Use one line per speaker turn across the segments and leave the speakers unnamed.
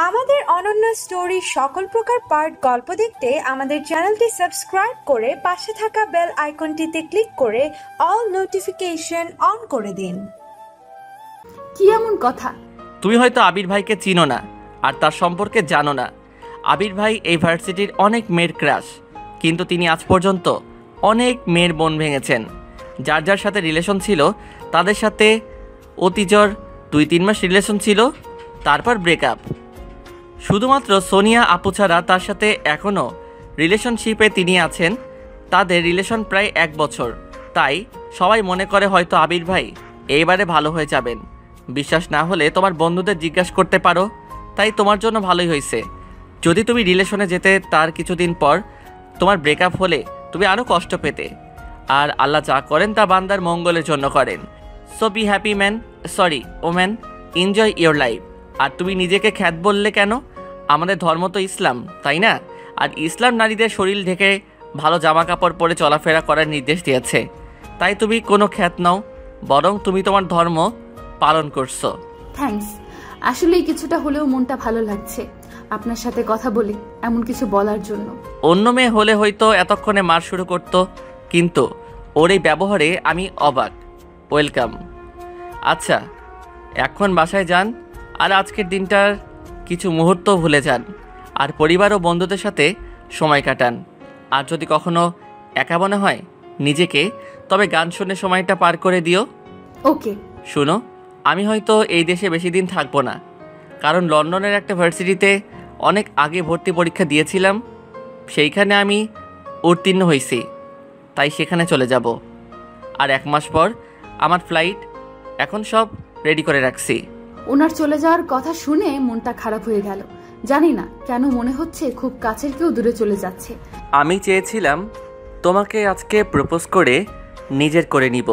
আমাদের অনন্য স্টোরি সকল প্রকার পার্ট গল্প দেখতে আমাদের চ্যানেলটি সাবস্ক্রাইব করে পাশে থাকা বেল আইকনটিতে ক্লিক করে অল নোটিফিকেশন অন করে দিন।
কি এমন কথা?
তুমি হয়তো আবির ভাইকে চিনো না আর তার সম্পর্কে জানো না। আবির ভাই এই ভার্সিটির অনেক মেয়ের ক্রাশ, কিন্তু তিনি আজ পর্যন্ত অনেক মেয়ের মন ভেঙেছেন। যার যার সাথে রিলেশন ছিল তাদের সাথে অতিজর 2-3 মাস রিলেশন ছিল, তারপর ব্রেকআপ। শুধুমাত্র সোনিয়া আপু ছাড়া তার সাথে এখনও রিলেশনশিপে তিনি আছেন। তাদের রিলেশন প্রায় 1 বছর। তাই সবাই মনে করে হয়তো আবির ভাই এইবারে ভালো হয়ে যাবেন। বিশ্বাস না হলে তোমার বন্ধুদের জিজ্ঞাসা করতে পারো। তাই তোমার জন্য ভালোই হয়েছে। যদি তুমি রিলেশনে যেতে তার কিছুদিন পর তোমার ব্রেকআপ হলে তুমি আরও কষ্ট পেতে। আর আল্লাহ যা করেন তা বান্দার মঙ্গলের জন্য করেন। So be happy man, sorry woman, enjoy your life. আর তুমি নিজেকে খ্যাত বললে কেন? আমাদের ধর্ম তো ইসলাম, তাই না? আর ইসলাম নারীদের শরীর ঢেকে ভালো জামা কাপড় পরে চলাফেরা করার নির্দেশ দিয়েছে। তাই তুমি কোনো খ্যাত নাও, বরং তুমি তোমার ধর্ম পালন করছো।
থ্যাঙ্কস, আসলেই কিছুটা হলেও মনটা ভালো লাগছে আপনার সাথে কথা বলে, এমন কিছু বলার জন্য।
অন্য মেয়ে হলে হয়তো এতক্ষণে মার শুরু করত, কিন্তু ওর এই ব্যবহারে আমি অবাক। ওয়েলকাম। আচ্ছা, এখন বাসায় যান আর আজকের দিনটার কিছু মুহূর্ত ভুলে যান আর পরিবার ও বন্ধুদের সাথে সময় কাটান। আর যদি কখনো একা মনে হয় নিজেকে, তবে গান শুনে সময়টা পার করে দিও।
ওকে।
শুনো, আমি হয়তো এই দেশে বেশি দিন থাকবো না, কারণ লন্ডনের একটা ভার্সিটিতে অনেক আগে ভর্তি পরীক্ষা দিয়েছিলাম। সেইখানে আমি উত্তীর্ণ হয়েছি, তাই সেখানে চলে যাব। আর 1 মাস পর আমার ফ্লাইট, এখন সব রেডি করে রাখছি।
ওনার চলে যাওয়ার কথা শুনে মনটা খারাপ হয়ে গেল। জানি না কেন মনে হচ্ছে খুব কাছের কেউ দূরে চলে যাচ্ছে।
আমি চেয়েছিলাম তোমাকে আজকে প্রপোজ করে নিজের করে নিব,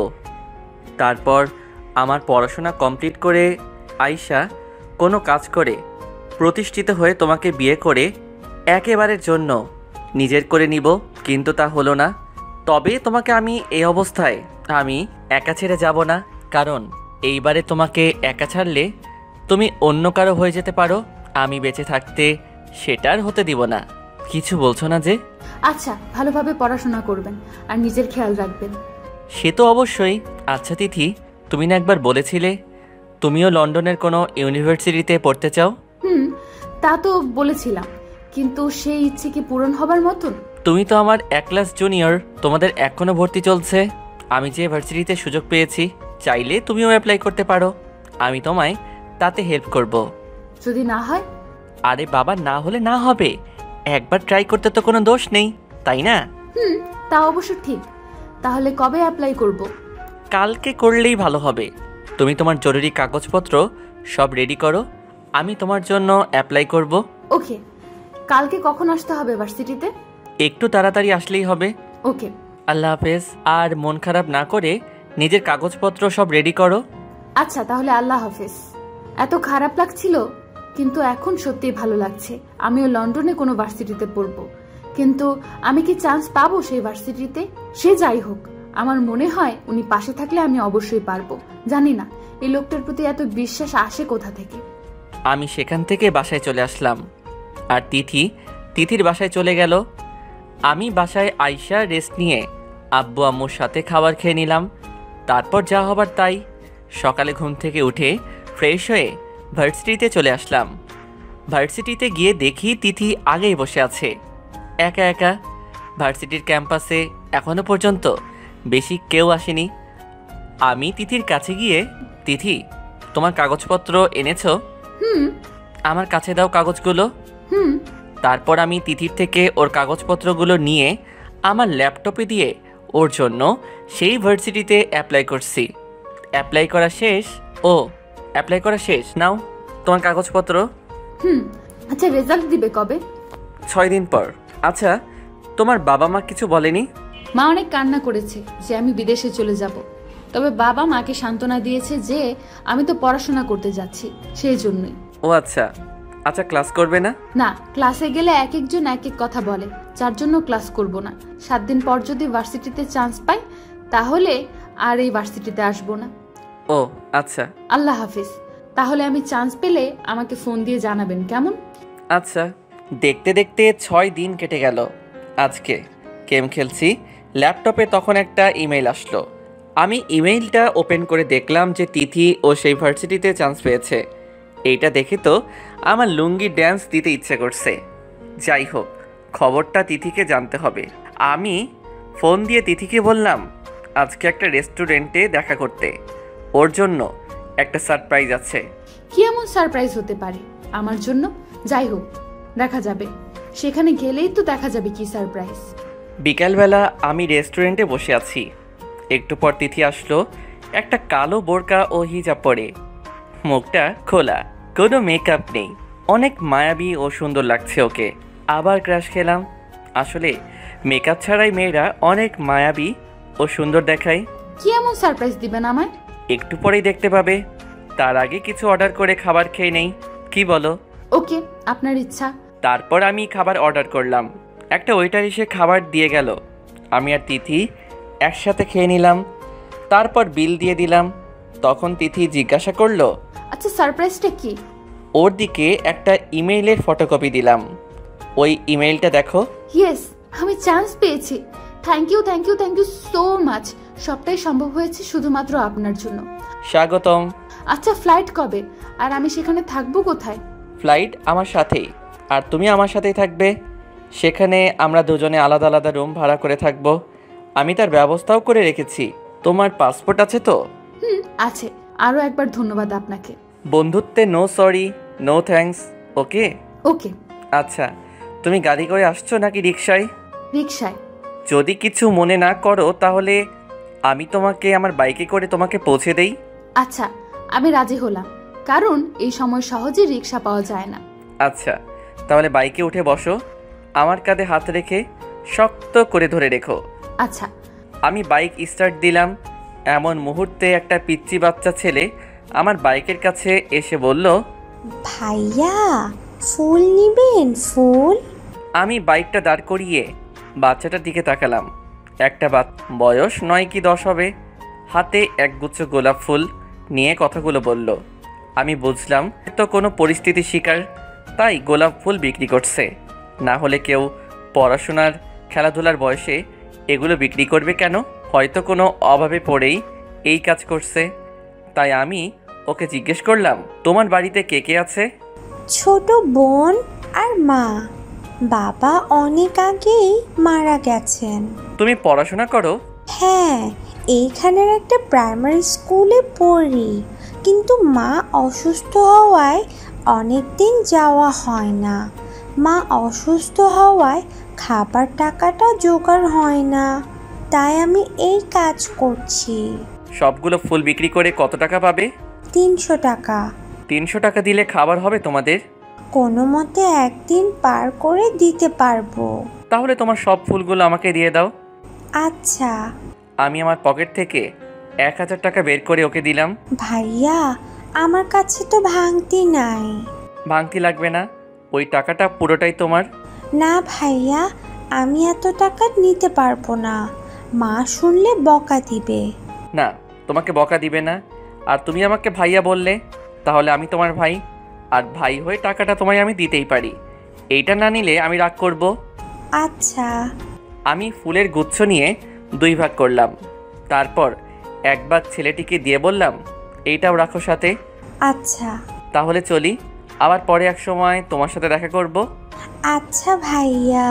তারপর আমার পড়াশোনা কমপ্লিট করে আয়শা কোনো কাজ করে প্রতিষ্ঠিত হয়ে তোমাকে বিয়ে করে একেবারের জন্য নিজের করে নিব, কিন্তু তা হলো না। তবে তোমাকে আমি এই অবস্থায় আমি একা ছেড়ে যাব না, কারণ এইবারে তোমাকে একা ছাড়লে তুমি অন্য কারো হয়ে যেতে পারো। আমি বেঁচে থাকতে সেটার হতে দিব না। কিছু বলছো না যে?
আচ্ছা, ভালোভাবে পড়াশোনা করবেন আর নিজের খেয়াল রাখবেন।
সে তো অবশ্যই। আচ্ছা তিথি, তুমি না একবার বলেছিলে তুমিও লন্ডনের কোনো ইউনিভার্সিটিতে পড়তে চাও?
তা তো বলেছিলাম, কিন্তু সেই ইচ্ছে কি পূরণ হবার মতন?
তুমি তো আমার 1 ক্লাস জুনিয়র, তোমাদের এখনো ভর্তি চলছে। আমি যে ভার্সিটিতে সুযোগ পেয়েছি, চাইলে তুমিও অ্যাপ্লাই করতে পারো। আমি তোমায় তাতে হেল্প করব।
যদি না হয়?
আরে বাবা, না হলে না হবে। একবার ট্রাই করতে তো কোনো দোষ নেই, তাই না?
তা অবশ্য ঠিক। তাহলে কবে অ্যাপ্লাই করব?
কালকে করলেই ভালো হবে। তুমি তোমার জরুরি কাগজপত্র সব রেডি করো, আমি তোমার জন্য অ্যাপ্লাই করব।
ওকে। কালকে কখন আসতে হবে ভার্সিটিতে?
একটু তাড়াতাড়ি আসলেই হবে।
ওকে।
আল্লাহ হাফেজ। আর মন খারাপ না করে নিজের কাগজপত্র সব রেডি করো।
আচ্ছা, তাহলে আল্লাহ হাফেজ। এত খারাপ লাগছিল, কিন্তু এখন সত্যিই ভালো লাগছে। আমিও লন্ডনে কোনো ভার্সিটিতে পড়ব, কিন্তু আমি কি চান্স পাবো সেই ভার্সিটিতে? সে যাই হোক, আমার মনে হয় উনি পাশে থাকলে আমি অবশ্যই পারবো। জানি না এই লোকটার প্রতি এত বিশ্বাস আসে কোথা থেকে।
আমি সেখান থেকে বাসায় চলে আসলাম, আর তিথির বাসায় চলে গেল। আমি বাসায় আয়শা রেস্ট নিয়ে আব্বু আম্মুর সাথে খাবার খেয়ে নিলাম। তারপর যা হবার তাই। সকালে ঘুম থেকে উঠে ফ্রেশ হয়ে ভার্সিটিতে চলে আসলাম। ভার্সিটিতে গিয়ে দেখি তিথি আগেই বসে আছে একা একা। ভার্সিটির ক্যাম্পাসে এখনো পর্যন্ত বেশি কেউ আসেনি। আমি তিথির কাছে গিয়ে, তিথি তোমার কাগজপত্র এনেছো? আমার কাছে দাও কাগজগুলো। তারপর আমি তিথির থেকে ওর কাগজপত্রগুলো নিয়ে আমার ল্যাপটপে দিয়ে ওর জন্য সেই ভার্সিটিতে অ্যাপ্লাই করছি। অ্যাপ্লাই করা শেষ। নাও তোমার কাগজপত্র।
আচ্ছা, রেজাল্ট দিবে কবে?
6 দিন পর। আচ্ছা, তোমার বাবা মা কিছু বলেনি?
মা অনেক কান্না করেছে যে আমি বিদেশে চলে যাব, তবে বাবা মাকে সান্ত্বনা দিয়েছে যে আমি তো পড়াশোনা করতে যাচ্ছি, সেই জন্যই।
ও আচ্ছা, ক্লাস করবে না?
না, ক্লাসে গেলে এক একজন এক এক কথা বলে, যার জন্য ক্লাস করব না। 7 দিন পর যদি ভার্সিটিতে চান্স পাই, তাহলে আর এই ভার্সিটিতে আসবো না।
ও আচ্ছা।
আল্লাহ হাফিজ। তাহলে আমি চান্স পেলে আমাকে ফোন দিয়ে জানাবেন, কেমন?
আচ্ছা। দেখতে দেখতে 6 দিন কেটে গেল। আজকে গেম খেলছি ল্যাপটপে, তখন একটা ইমেল আসলো। আমি ইমেইলটা ওপেন করে দেখলাম যে তিথি ও সেই ভার্সিটিতে চান্স পেয়েছে। এইটা দেখে তো আমার লুঙ্গি ড্যান্স দিতে ইচ্ছে করছে। যাই হোক, খবরটা তিথিকে জানতে হবে। আমি ফোন দিয়ে তিথিকে বললাম আজকে একটা রেস্টুরেন্টে দেখা করতে, ওর জন্য একটা সারপ্রাইজ আছে।
কি এমন সারপ্রাইজ হতে পারে আমার জন্য? যাই হোক, দেখা যাবে, সেখানে গেলেই তো দেখা যাবে কি সারপ্রাইজ।
বিকালবেলা আমি রেস্টুরেন্টে বসে আছি। একটু পর তিথি আসলো, একটা কালো বোরকা ও হিজাব পরে, মুখটা খোলা, কোনো মেকআপ নেই। অনেক মায়াবী ও সুন্দর লাগছে ওকে। আবার ক্রাশ খেলাম। আসলে মেকআপ ছাড়াই মেয়েরা অনেক মায়াবী ও সুন্দর দেখায়।
কি এমন সারপ্রাইজ দিবেন আমায়?
একটু পরেই দেখতে পাবে। তার আগে কিছু অর্ডার করে খাবার খেয়ে নেই, কি বলো?
ওকে, আপনার ইচ্ছা।
তারপর আমি খাবার অর্ডার করলাম। একটা ওয়েটার এসে খাবার দিয়ে গেল। আমি আর তিথি একসাথে খেয়ে নিলাম। তারপর বিল দিয়ে দিলাম। তখন তিথি জিজ্ঞাসা করলো,
আচ্ছা সারপ্রাইজটা কি?
ওর দিকে একটা ইমেইলের ফটোকপি দিলাম। ওই ইমেইলটা দেখো।
ইয়েস, আমি চান্স পেয়েছি। Thank you thank you thank you so much. সবটাই সম্ভব হয়েছে শুধুমাত্র আপনার জন্য।
স্বাগতম।
আচ্ছা, ফ্লাইট কবে? আর আমি সেখানে থাকবো কোথায়?
ফ্লাইট আমার সাথেই, আর তুমি আমার সাথেই থাকবে। সেখানে আমরা দুজনে আলাদা আলাদা রুম ভাড়া করে থাকবো। আমি তার ব্যবস্থাও করে রেখেছি। তোমার পাসপোর্ট আছে তো?
আছে। আরও একবার ধন্যবাদ আপনাকে।
বন্ধুত্বে নো সরি, নো থ্যাঙ্কস। ওকে
ওকে।
আচ্ছা, তুমি গাড়ি করে আসছো নাকি রিক্সায়?
রিক্সায়।
যদি কিছু মনে না করো তাহলে আমি তোমাকে আমার বাইকে করে তোমাকে পৌঁছে দেই।
আচ্ছা, আমি রাজি হলাম, কারণ এই সময় সহজে রিক্সা পাওয়া যায় না।
আচ্ছা, তাহলে বাইকে উঠে বসো। আমার কাঁধে হাত রেখে শক্ত করে ধরে রেখো।
আচ্ছা।
আমি বাইক স্টার্ট দিলাম। এমন মুহূর্তে একটা পিচ্চি বাচ্চা ছেলে আমার বাইকের কাছে এসে বলল,
ভাইয়া ফুল নিবেন? ফুল?
আমি বাইকটা দাঁড় করিয়ে বাচ্চাটার দিকে তাকালাম। একটা বয়স 9 কি 10 হবে। হাতে একগুচ্ছ গোলাপ ফুল নিয়ে কথাগুলো বলল। আমি বুঝলাম তো কোনো পরিস্থিতি শিকার, তাই গোলাপ ফুল বিক্রি করছে। না হলে কেউ পড়াশোনার খেলাধুলার বয়সে এগুলো বিক্রি করবে কেন? হয়তো কোনো অভাবে পড়েই এই কাজ করছে। তাই আমি ওকে জিজ্ঞেস করলাম, তোমার বাড়িতে কে কে আছে?
ছোট বোন আর মা। বাবা অনেক আগেই মারা গেছেন।
তুমি পড়াশোনা করো?
হ্যাঁ, এইখানের একটা প্রাইমারি স্কুলে পড়ি, কিন্তু মা অসুস্থ হওয়ায় অনেক দিন যাওয়া হয় না। মা অসুস্থ হওয়ায় খাবার টাকাটা জোগাড় হয় না, তাই আমি এই কাজ করছি।
সবগুলো ফুল বিক্রি করে কত টাকা পাবে?
300 টাকা।
300 টাকা দিলে খাবার হবে তোমাদের?
কোনো মতে একদিন পার করে দিতে পারবো।
তাহলে তোমার সব ফুলগুলো আমাকে দিয়ে দাও।
আচ্ছা।
আমি আমার পকেট থেকে 1000 টাকা বের করে ওকে দিলাম।
ভাইয়া, আমার কাছে তো ভাঙতি নাই।
ভাঙতি লাগবে না, ওই টাকাটা পুরোটাই তোমার।
না ভাইয়া, আমি এত টাকা নিতে পারবো না, মা শুনলে বকা দিবে।
না, তোমাকে বকা দিবে না। আর তুমি আমাকে ভাইয়া বললে, তাহলে আমি তোমার ভাই, আর ভাই হয়ে টাকাটা তোমায় আমি দিতেই পারি। এইটা না নিলে আমি রাগ করব।
আচ্ছা।
আমি ফুলের গুচ্ছ নিয়ে 2 ভাগ করলাম। তারপর এক ভাগ ছেলেটিকে দিয়ে বললাম, এইটাও রাখো সাথে।
আচ্ছা।
তাহলে চলি, আবার পরে এক সময় তোমার সাথে দেখা করব।
আচ্ছা ভাইয়া।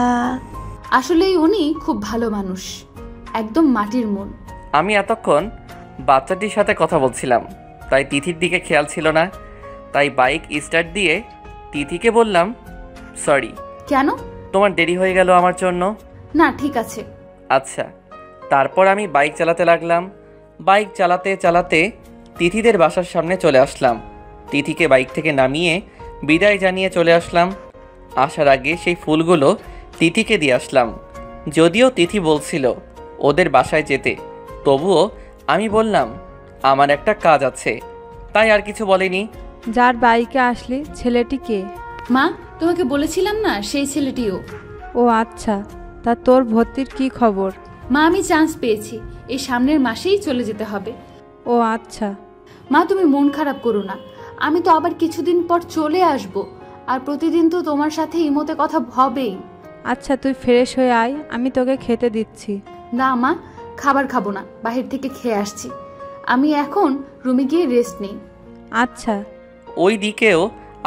আসলেই উনি খুব ভালো মানুষ, একদম মাটির মন।
আমি এতক্ষণ বাচ্চাটির সাথে কথা বলছিলাম, তাই তিথির দিকে খেয়াল ছিল না। তাই বাইক স্টার্ট দিয়ে তিথিকে বললাম, সরি।
কেন?
তোমার দেরি হয়ে গেল আমার জন্য।
না, ঠিক আছে।
আচ্ছা। তারপর আমি বাইক চালাতে লাগলাম। বাইক চালাতে চালাতে তিথিদের বাসার সামনে চলে আসলাম। তিথিকে বাইক থেকে নামিয়ে বিদায় জানিয়ে চলে আসলাম। আসার আগে সেই ফুলগুলো তিথিকে দিয়ে আসলাম। যদিও তিথি বলছিল ওদের বাসায় যেতে, তবুও আমি বললাম আমার একটা কাজ আছে, তাই আর কিছু বলিনি।
যার বাইকে আসলে ছেলেটি কে?
মা, তোমাকে বলেছিলাম না, সেই ছেলেটিও।
ও আচ্ছা, তা তোর ভর্তির কি খবর?
মা, আমি চান্স পেয়েছি, এই সামনের মাসেই চলে যেতে হবে।
ও আচ্ছা।
মা, তুমি মন খারাপ করো না, আমি তো আবার কিছুদিন পর চলে আসব, আর প্রতিদিন তো তোমার সাথে ইমোতে কথা হবেই।
আচ্ছা তুই ফ্রেশ হয়ে আয়, আমি তোকে খেতে দিচ্ছি।
না মা, খাবার খাবো না, বাহির থেকে খেয়ে আসছি। আমি এখন রুমে গিয়ে রেস্ট নিই।
আচ্ছা।
ওই দিকেও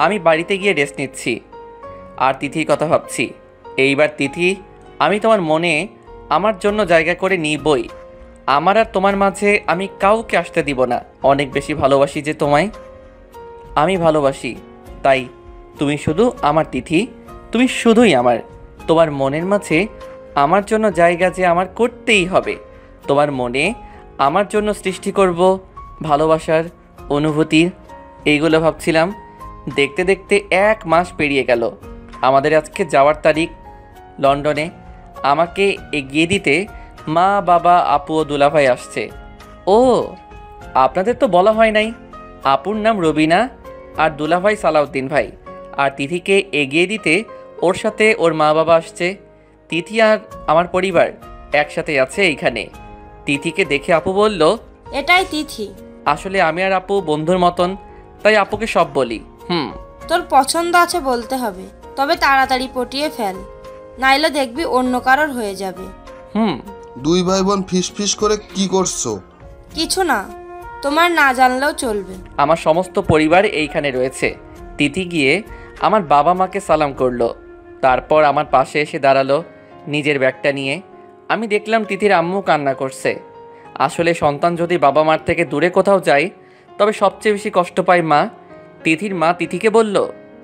আমি বাড়িতে গিয়ে রেস্ট নিচ্ছি আর তিথির কথা ভাবছি। এইবার তিথি, আমি তোমার মনে আমার জন্য জায়গা করে নিবই। আমার আর তোমার মাঝে আমি কাউকে আসতে দিব না। অনেক বেশি ভালোবাসি যে তোমায়, আমি ভালোবাসি। তাই তুমি শুধু আমার তিথি, তুমি শুধুই আমার। তোমার মনের মাঝে আমার জন্য জায়গা যে আমার করতেই হবে। তোমার মনে আমার জন্য সৃষ্টি করব ভালোবাসার অনুভূতির। এইগুলো ভাবছিলাম। দেখতে দেখতে 1 মাস পেরিয়ে গেল। আমাদের আজকে যাওয়ার তারিখ লন্ডনে। আমাকে এগিয়ে দিতে মা, বাবা, আপু ও দুলাভাই আসছে। ও, আপনাদের তো বলা হয় নাই। আপুর নাম রবিনা আর দুলাভাই সালাউদ্দিন ভাই। আর তিথিকে এগিয়ে দিতে ওর সাথে ওর মা বাবা আসছে। তিথি আর আমার পরিবার একসাথে আছে এইখানে। তিথিকে দেখে আপু বলল,
এটাই তিথি।
আসলে আমি আর আপু বন্ধুর মতন, তাই আপুকে সব বলি।
তোর পছন্দ আছে বলতে হবে, তবে তাড়াতাড়ি পটিয়ে ফেল, নাইলে দেখবি অন্য কারোর হয়ে যাবে।
দুই ভাই বোন ফিস ফিস করে কি করছো?
কিছু না, তোমার না জানলেও চলবে।
আমার সমস্ত পরিবার এইখানে রয়েছে। তিথি গিয়ে আমার বাবা মাকে সালাম করলো, তারপর আমার পাশে এসে দাঁড়ালো নিজের ব্যাগটা নিয়ে। আমি দেখলাম তিথির আম্মু কান্না করছে। আসলে সন্তান যদি বাবা মার থেকে দূরে কোথাও যায় তবে সবচেয়ে বেশি কষ্ট পায় মা। তিথির মা তিথিকে বলল,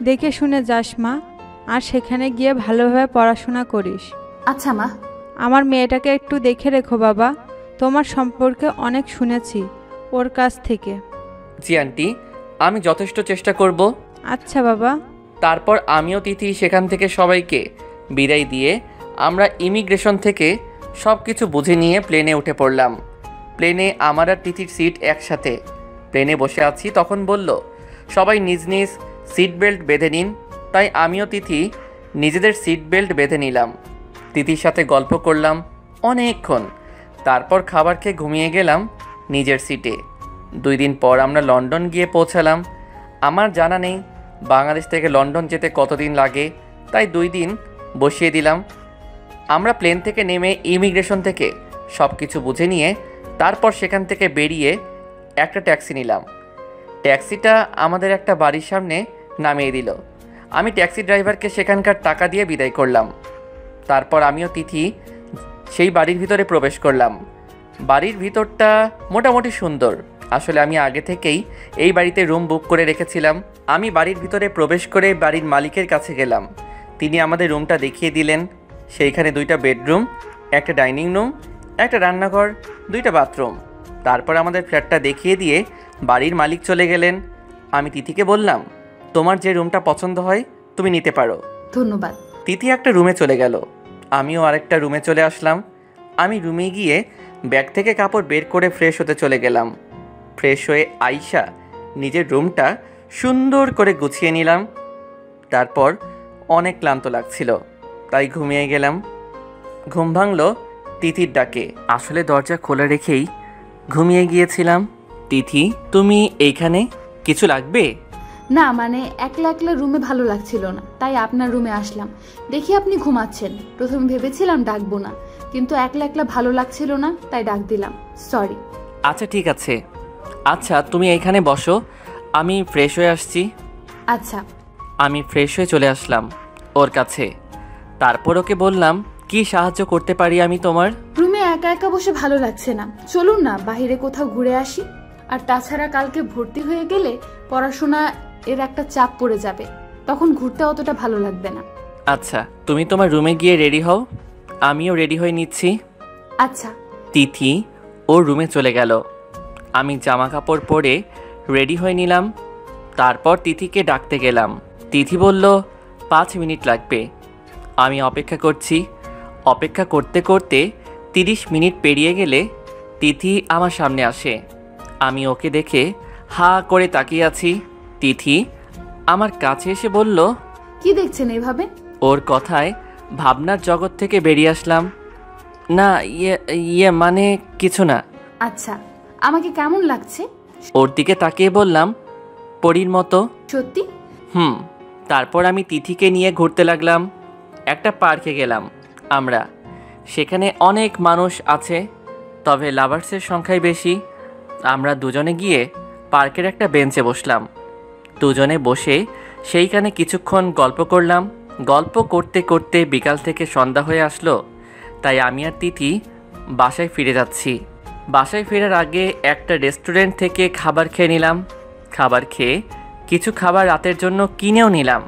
দেখে শুনে যাস মা, আর সেখানে গিয়ে ভালোভাবে পড়াশোনা করিস।
আচ্ছা মা।
আমার মেয়েটাকে একটু দেখে রেখো বাবা, তোমার সম্পর্কে অনেক শুনেছি ওর কাছ থেকে।
জি আন্টি, আমি যথেষ্ট চেষ্টা করব।
আচ্ছা বাবা।
তারপর আমিও তিথি সেখান থেকে সবাইকে বিদায় দিয়ে আমরা ইমিগ্রেশন থেকে সব কিছু বুঝে নিয়ে প্লেনে উঠে পড়লাম। প্লেনে আমার আর তিথির সিট একসাথে। প্লেনে বসে আছি, তখন বলল, সবাই নিজ নিজ সিট বেল্ট বেঁধে নিন। তাই আমিও তিথি নিজেদের সিট বেল্ট বেঁধে নিলাম। তিথির সাথে গল্প করলাম অনেকক্ষণ। তারপর খাবার খেয়ে ঘুমিয়ে গেলাম নিজের সিটে। 2 দিন পর আমরা লন্ডন গিয়ে পৌঁছালাম। আমার জানা নেই বাংলাদেশ থেকে লন্ডন যেতে কতদিন লাগে, তাই 2 দিন বসিয়ে দিলাম। আমরা প্লেন থেকে নেমে ইমিগ্রেশন থেকে সব কিছু বুঝে নিয়ে তারপর সেখান থেকে বেরিয়ে একটা ট্যাক্সি নিলাম। ট্যাক্সিটা আমাদের একটা বাড়ির সামনে নামিয়ে দিল। আমি ট্যাক্সি ড্রাইভারকে সেখানকার টাকা দিয়ে বিদায় করলাম। তারপর আমিও তিথি সেই বাড়ির ভিতরে প্রবেশ করলাম। বাড়ির ভিতরটা মোটামুটি সুন্দর। আসলে আমি আগে থেকেই এই বাড়িতে রুম বুক করে রেখেছিলাম। আমি বাড়ির ভিতরে প্রবেশ করে বাড়ির মালিকের কাছে গেলাম। তিনি আমাদের রুমটা দেখিয়ে দিলেন। সেইখানে 2টা বেডরুম, একটা ডাইনিং রুম, একটা রান্নাঘর, 2টা বাথরুম। তারপর আমাদের ফ্ল্যাটটা দেখিয়ে দিয়ে বাড়ির মালিক চলে গেলেন। আমি তিথিকে বললাম, তোমার যে রুমটা পছন্দ হয় তুমি নিতে পারো।
ধন্যবাদ।
তিথি একটা রুমে চলে গেল, আমিও আরেকটা রুমে চলে আসলাম। আমি রুমে গিয়ে ব্যাগ থেকে কাপড় বের করে ফ্রেশ হতে চলে গেলাম। ফ্রেশ হয়ে আইসা নিজের রুমটা সুন্দর করে গুছিয়ে নিলাম। তারপর অনেক ক্লান্ত লাগছিল, তাই ঘুমিয়ে গেলাম। ঘুম ভাঙল তিথির ডাকে। আসলে দরজা খোলা রেখেই ঘুমিয়ে গিয়েছিলাম। তিথি, তুমি এইখানে? কিছু লাগবে?
না, মানে একলা একলা রুমে ভালো লাগছিল না, তাই আপনার রুমে আসলাম। দেখি আপনি ঘুমাচ্ছেন। প্রথমে ভেবেছিলাম ডাকবো না, কিন্তু একলা একলা ভালো লাগছিল না, তাই ডাক দিলাম। সরি।
আচ্ছা ঠিক আছে। আচ্ছা তুমি এইখানে বসো, আমি ফ্রেশ হয়ে আসছি।
আচ্ছা।
আমি ফ্রেশ হয়ে চলে আসলাম ওর কাছে। তারপর ওকে বললাম, কি সাহায্য করতে পারি আমি তোমার?
রুমে একা একা বসে ভালো লাগছে না, চলুন না বাইরে কোথাও ঘুরে আসি। আর তাছাড়া কালকে ভর্তি হয়ে গেলে পড়াশোনা এর একটা চাপ পড়ে যাবে, তখন ঘুরতে অতটা ভালো লাগবে না।
আচ্ছা তুমি তোমার রুমে গিয়ে রেডি হও, আমিও রেডি হয়ে নিচ্ছি।
আচ্ছা।
তিথি ওর রুমে চলে গেল। আমি জামা কাপড় পরে রেডি হয়ে নিলাম। তারপর তিথিকে ডাকতে গেলাম। তিথি বলল 5 মিনিট লাগবে। আমি অপেক্ষা করছি। অপেক্ষা করতে করতে 30 মিনিট পেরিয়ে গেলে তিথি আমার সামনে আসে। আমি ওকে দেখে হা করে তাকিয়ে আছি। তিথি আমার কাছে এসে বলল,
কি দেখছেন এভাবে?
ওর কথায় ভাবনার জগৎ থেকে বেরিয়ে আসলাম। না ইয়ে মানে কিছু না।
আচ্ছা, আমাকে কেমন লাগছে?
ওর দিকে তাকিয়ে বললাম, পরীর মতো।
সত্যি?
তারপর আমি তিথিকে নিয়ে ঘুরতে লাগলাম। একটা পার্কে গেলাম আমরা। সেখানে অনেক মানুষ আছে, তবে লাভার্সের সংখ্যাই বেশি। আমরা দুজনে গিয়ে পার্কের একটা বেঞ্চে বসলাম। দুজনে বসে সেইখানে কিছুক্ষণ গল্প করলাম। গল্প করতে করতে বিকাল থেকে সন্ধ্যা হয়ে আসলো, তাই আমি আর তিথি বাসায় ফিরে যাচ্ছি। বাসায় ফেরার আগে একটা রেস্টুরেন্ট থেকে খাবার খেয়ে নিলাম। খাবার খেয়ে কিছু খাবার রাতের জন্য কিনেও নিলাম,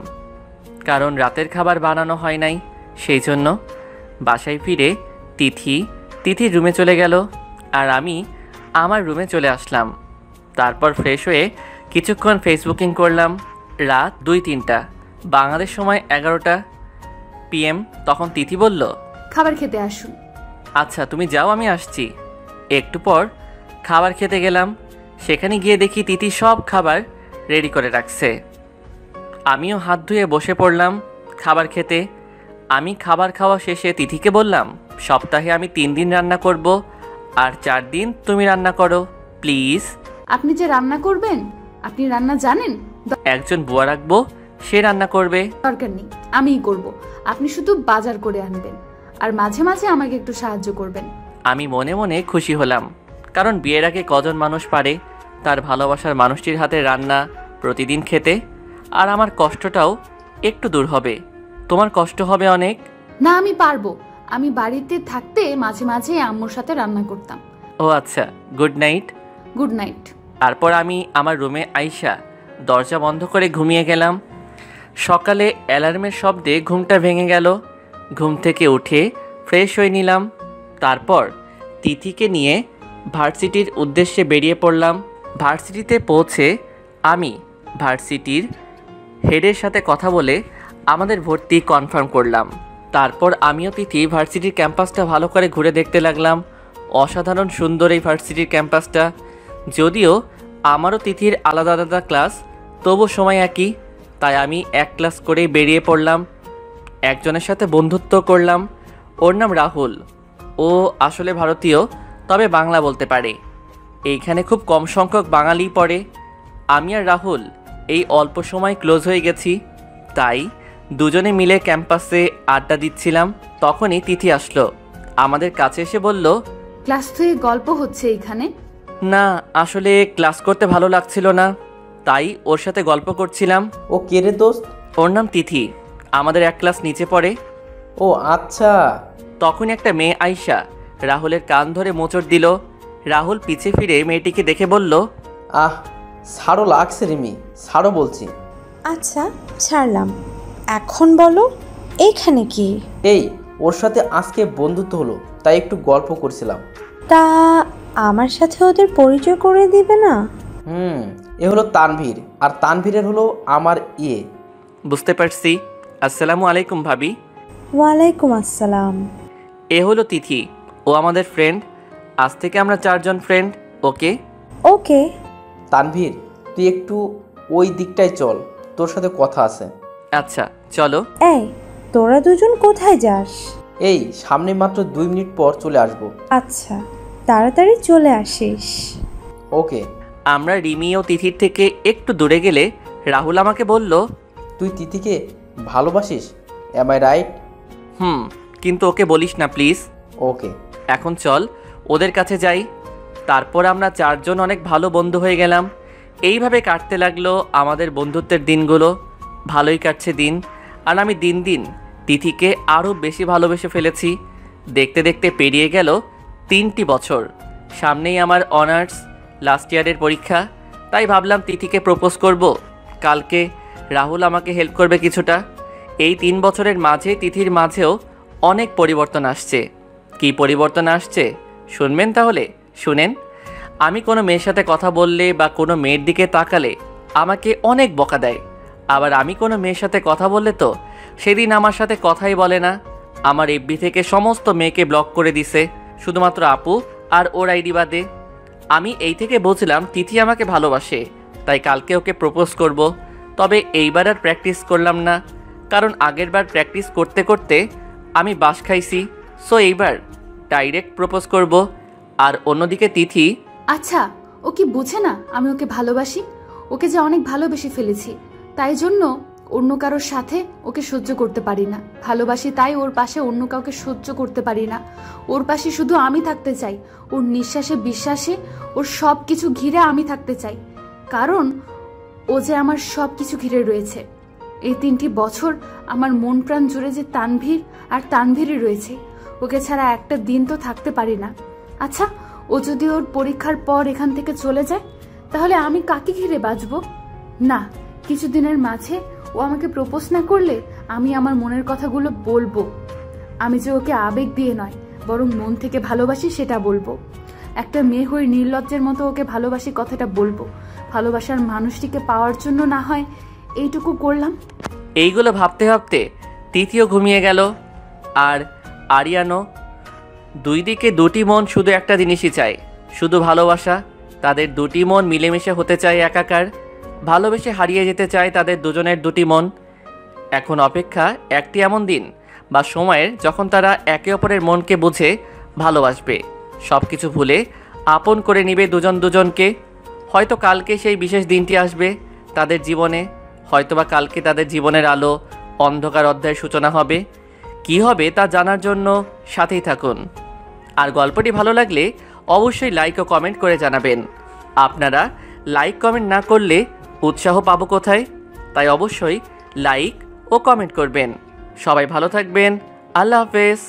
কারণ রাতের খাবার বানানো হয় নাই। সেই জন্য বাসায় ফিরে তিথির রুমে চলে গেল, আর আমি আমার রুমে চলে আসলাম। তারপর ফ্রেশ হয়ে কিছুক্ষণ ফেসবুকিং করলাম। রাত 2-3টা, বাংলাদেশ সময় 11টা PM। তখন তিথি বলল,
খাবার খেতে আসুন।
আচ্ছা তুমি যাও, আমি আসছি। একটু পর খাবার খেতে গেলাম। সেখানে গিয়ে দেখি তিথি সব খাবার রেডি করে রাখছে। আমিও হাত ধুয়ে বসে পড়লাম খাবার খেতে। আমি খাবার খাওয়া শেষে তিথিকে বললাম, সপ্তাহে আমি 3 দিন রান্না করব, আর 4 দিন তুমি রান্না করো প্লিজ।
আপনি যে রান্না করবেন, আপনি রান্না জানেন?
একজন বুয়া রাখবো, সে রান্না করবে।
দরকার নেই, আমিই করব। আপনি শুধু বাজার করে আনবেন, আর মাঝে মাঝে আমাকে একটু সাহায্য করবেন।
আমি মনে মনে খুশি হলাম, কারণ বিয়ের আগে কজন মানুষ পারে তার ভালোবাসার মানুষটির হাতে রান্না প্রতিদিন খেতে। আর আমার কষ্টটাও একটু দূর হবে। তোমার কষ্ট হবে অনেক।
না, আমি পারবো। আমি বাড়িতে থাকতে মাঝে মাঝে আম্মুর সাথে রান্না করতাম।
ও আচ্ছা, গুড নাইট।
Good night.
তারপর আমি আমার রুমে আইসা দরজা বন্ধ করে ঘুমিয়ে গেলাম। সকালে অ্যালার্মের শব্দে ঘুমটা ভেঙে গেল। ঘুম থেকে উঠে ফ্রেশ হয়ে নিলাম। তারপর তিথিকে নিয়ে ভার্সিটির উদ্দেশ্যে বেরিয়ে পড়লাম। ভার্সিটিতে পৌঁছে আমি ভার্সিটির হেডের সাথে কথা বলে আমাদের ভর্তি কনফার্ম করলাম। তারপর আমিও তিথি ভার্সিটির ক্যাম্পাসটা ভালো করে ঘুরে দেখতে লাগলাম। অসাধারণ সুন্দর এই ভার্সিটির ক্যাম্পাসটা। যদিও আমারও তিথির আলাদা আলাদা ক্লাস, তবু সময় একই। তাই আমি এক ক্লাস করেই বেরিয়ে পড়লাম। একজনের সাথে বন্ধুত্ব করলাম, ওর নাম রাহুল। ও আসলে ভারতীয়, তবে বাংলা বলতে পারে। এইখানে খুব কম সংখ্যক বাঙালি পড়ে। আমি আর রাহুল এই অল্প সময় ক্লোজ হয়ে গেছি, তাই দুজনে মিলে ক্যাম্পাসে আড্ডা দিচ্ছিলাম। তখনই তিথি আসলো, আমাদের কাছে এসে বলল,
ক্লাস থেকে গল্প হচ্ছে এখানে?
না, আসলে ক্লাস করতে ভালো লাগছিল না, তাই ওর সাথে গল্প করছিলাম।
ও কে রে দোস্ত?
ওর নাম তিথি, আমাদের এক ক্লাস নিচে পড়ে।
ও আচ্ছা।
তখন একটা মেয়ে আইসা রাহুলের কান ধরে মোচড় দিল। রাহুল পিছে ফিরে মেয়েটিকে দেখে বলল,
আহ ছাড়ো, লাগছে রিমি, ছাড়ো বলছি।
আচ্ছা ছাড়লাম, এখন বলো এইখানে কি?
এই ওর সাথে আজকে বন্ধুত্ব হলো, তাই একটু গল্প করছিলাম।
তা আমার সাথে ওদের পরিচয় করে দিবে না?
এ হলো তানভীর, আর তানভীরের হলো আমার ইয়ে।
বুঝতে পারছি। আসসালামু আলাইকুম ভাবি।
ওয়ালাইকুম আসসালাম।
এ হলো তিথি, ও আমাদের ফ্রেন্ড। আজ থেকে আমরা 4 জন ফ্রেন্ড। ওকে
ওকে।
তানভীর তুই একটু ওই দিকটায় চল, তোর সাথে কথা আছে।
আচ্ছা চলো।
এই তোরা দুজন কোথায় যাস?
এই সামনে মাত্র 2 মিনিট পর চলে আসবো।
আচ্ছা তাড়াতাড়ি চলে আসিস।
ওকে।
আমরা রিমি ও তিথির থেকে একটু দূরে গেলে রাহুল আমাকে বলল,
তুই তিথিকে ভালোবাসিস, এম আই রাইট?
কিন্তু ওকে বলিস না প্লিজ।
ওকে।
এখন চল ওদের কাছে যাই। তারপর আমরা 4 জন অনেক ভালো বন্ধু হয়ে গেলাম। এইভাবে কাটতে লাগলো আমাদের বন্ধুত্বের দিনগুলো। ভালোই কাটছে দিন, আর আমি দিন দিন তিথিকে আরও বেশি ভালোবেসে ফেলেছি। দেখতে দেখতে পেরিয়ে গেল 3টি বছর। সামনেই আমার অনার্স লাস্ট ইয়ারের পরীক্ষা, তাই ভাবলাম তিথিকে প্রপোজ করব। কালকে রাহুল আমাকে হেল্প করবে কিছুটা। এই 3 বছরের মাঝে তিথির মাঝেও অনেক পরিবর্তন আসছে। কি পরিবর্তন আসছে শুনবেন? তাহলে শুনেন। আমি কোনো মেয়ের সাথে কথা বললে বা কোনো মেয়ের দিকে তাকালে আমাকে অনেক বকা দেয়। আবার আমি কোনো মেয়ের সাথে কথা বললে তো সেদিন আমার সাথে কথাই বলে না। আমার এফবি থেকে সমস্ত মেয়েকে ব্লক করে দিছে, শুধুমাত্র আপু আর ওর আইডি বাদে। আমি এই থেকে বুঝলাম তিথি আমাকে ভালোবাসে, তাই কালকে ওকে প্রপোজ করব। তবে এইবার আর প্র্যাকটিস করলাম না, কারণ আগের বার প্র্যাকটিস করতে করতে আমি বাস খাইছি। সো এইবার ডাইরেক্ট প্রপোজ করব। আর অন্যদিকে তিথি,
আচ্ছা ও কি বুঝে না আমি ওকে ভালোবাসি? ও ওকে যে অনেক ভালোবেসে ফেলেছি, তাই জন্য অন্য কারোর সাথে ওকে সহ্য করতে পারি না। ভালোবাসি তাই ওর পাশে অন্য কাউকে সহ্য করতে পারি না। ওর পাশে শুধু আমি থাকতে চাই, ওর নিঃশ্বাসে বিশ্বাসে ওর সব কিছু ঘিরে আমি থাকতে চাই, কারণ ও যে আমার সব কিছু ঘিরে রয়েছে। এই 3টি বছর আমার মন প্রাণ জুড়ে যে তানভীর আর তানভীরই রয়েছে, ওকে ছাড়া একটা দিন তো থাকতে পারি না। আচ্ছা, ও যদি ওর পরীক্ষার পর এখান থেকে চলে যায়, তাহলে আমি কাকে ঘিরে বাঁচবো? না, কিছুদিনের মাঝে ও আমাকে প্রপোজ না করলে আমি আমার মনের কথাগুলো বলবো। আমি যে ওকে আবেগ দিয়ে নয়, বরং মন থেকে ভালোবাসি সেটা বলবো। একটা মেয়ে হয়ে নির্লজ্জের মতো ওকে ভালোবাসি কথাটা বলবো। ভালোবাসার মানুষটিকে পাওয়ার জন্য না হয় এইটুকু করলাম।
এইগুলো ভাবতে ভাবতে তৃতীয় ঘুমিয়ে গেল। আর আরিয়ানও। দুই দিকে দুটি মন শুধু একটা জিনিসই চায়, শুধু ভালোবাসা। তাদের দুটি মন মিলেমিশে হতে চায় একাকার, ভালোবেসে হারিয়ে যেতে চায় তাদের দুজনের দুটি মন। এখন অপেক্ষা একটি এমন দিন বা সময়ের যখন তারা একে অপরের মনকে বুঝে ভালোবাসবে, সব কিছু ভুলে আপন করে নিবে দুজন দুজনকে। হয়তো কালকে সেই বিশেষ দিনটি আসবে তাদের জীবনে, হয়তোবা কালকে তাদের জীবনের আলো অন্ধকার অধ্যায়ের সূচনা হবে। কি হবে তা জানার জন্য সাথেই থাকুন। আর গল্পটি ভালো লাগলে অবশ্যই লাইক ও কমেন্ট করে জানাবেন। আপনারা লাইক কমেন্ট না করলে উৎসাহ পাবো কোথায়? তাই অবশ্যই লাইক ও কমেন্ট করবেন। সবাই ভালো থাকবেন। আল্লাহ হাফেজ।